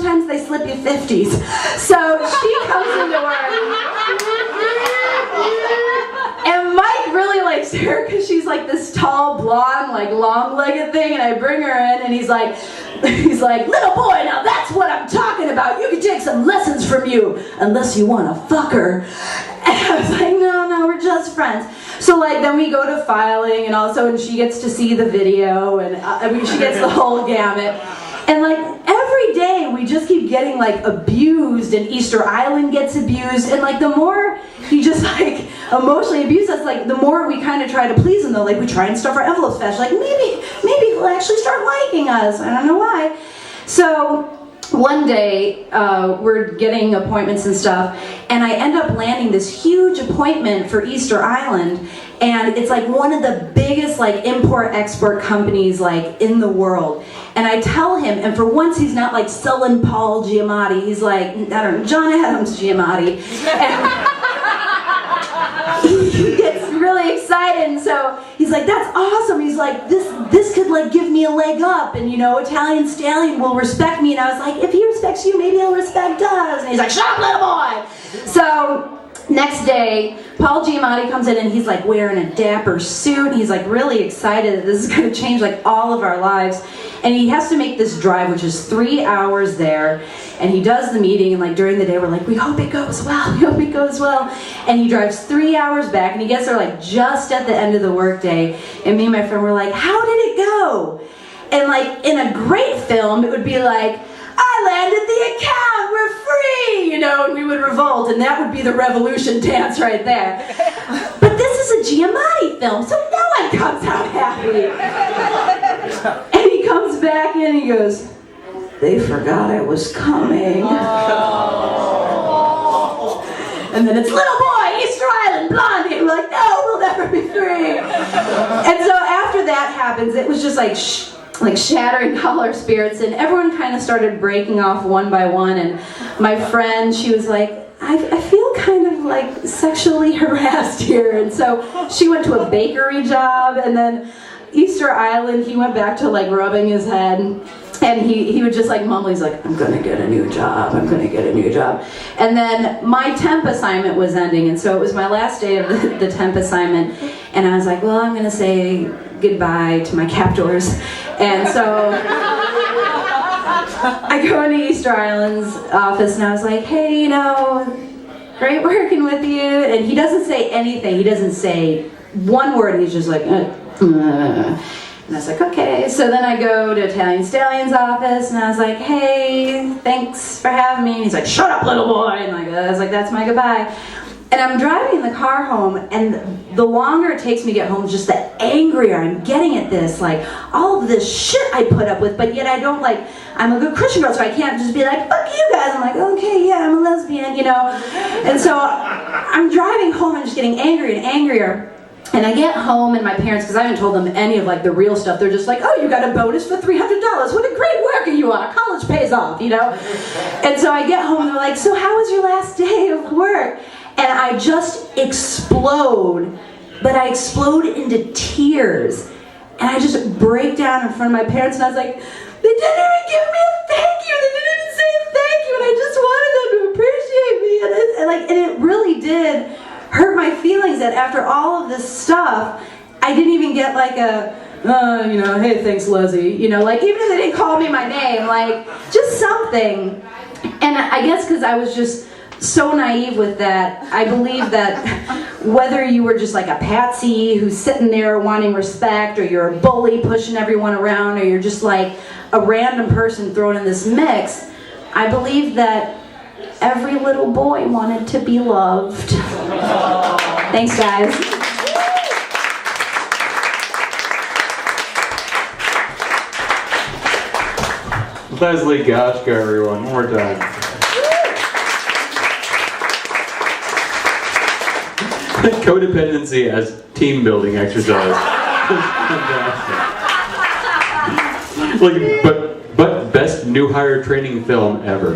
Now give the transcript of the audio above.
sometimes they slip you 50s. So she comes into work. And Mike really likes her because she's like this tall, blonde, like long-legged thing, and I bring her in and he's like, little boy, now that's what I'm talking about. You can take some lessons from you, unless you want to fuck her. And I was like, no, we're just friends. So like then we go to filing and also, and she gets to see the video and she gets the whole gamut. And like every day we just keep getting like abused, and Easter Island gets abused, and like the more he just like emotionally abused us, like the more we kind of try to please him though. Like we try and stuff our envelopes fast, like maybe he'll actually start liking us. I don't know why. So one day we're getting appointments and stuff, and I end up landing this huge appointment for Easter Island, and it's like one of the biggest like import-export companies like in the world. And I tell him, and for once he's not like sullen Paul Giamatti, he's like, I don't know, John Adams Giamatti. And he gets really excited, and so he's like, that's awesome. He's like, this could like give me a leg up, and you know, Italian Stallion will respect me. And I was like, if he respects you, maybe he'll respect us. And he's like, shut up, little boy. So next day, Paul Giamatti comes in and he's like wearing a dapper suit. And he's like really excited that this is going to change like all of our lives. And he has to make this drive, which is 3 hours there. And he does the meeting, and like during the day we're like, we hope it goes well, we hope it goes well. And he drives 3 hours back, and he gets there like just at the end of the workday. And me and my friend were like, how did it go? And like in a great film, it would be like, I landed the account, we're free, you know, and we would revolt, and that would be the revolution dance right there. But this is a Giamatti film, so no one comes out happy. And he comes back in and he goes, they forgot I was coming. And then it's little boy, Easter Island, Blondie. And we're like, no, we'll never be free. And so after that happens, it was just like shattering all our spirits, and everyone kind of started breaking off one by one. And my friend, she was like, I feel kind of like sexually harassed here. And so she went to a bakery job, and then Easter Island, he went back to like rubbing his head, and he would just like mumble, he's like, I'm gonna get a new job, I'm gonna get a new job. And then my temp assignment was ending, and so it was my last day of the temp assignment, and I was like, well, I'm gonna say goodbye to my captors. And so I go into Easter Island's office, and I was like, hey, you know, great working with you. And he doesn't say anything, he doesn't say one word, he's just like, And I was like, okay. So then I go to Italian Stallion's office, and I was like, hey, thanks for having me. And he's like, shut up, little boy. And I was like, that's my goodbye. And I'm driving the car home, and the longer it takes me to get home, just the angrier I'm getting at this, like, all of this shit I put up with, but yet I don't, like, I'm a good Christian girl, so I can't just be like, fuck you guys. I'm like, okay, yeah, I'm a lesbian, you know. And so I'm driving home and just getting angrier and angrier. And I get home, and my parents, because I haven't told them any of like the real stuff, they're just like, oh, you got a bonus for $300. What a great worker you are. College pays off, you know? And so I get home, and they're like, so how was your last day of work? And I just explode, but I explode into tears. And I just break down in front of my parents, and I was like, they didn't even give me a thank you. They didn't even say a thank you, and I just wanted them to appreciate me. And it really did hurt my feelings that after all of this stuff, I didn't even get like a, you know, hey, thanks, Leslie. You know, like even if they didn't call me my name, like just something. And I guess because I was just so naive with that, I believe that whether you were just like a patsy who's sitting there wanting respect, or you're a bully pushing everyone around, or you're just like a random person thrown in this mix, I believe that every little boy wanted to be loved. Thanks, guys. Leslie Goshko, everyone. One more time. Codependency as team building exercise. Like, but best new hire training film ever.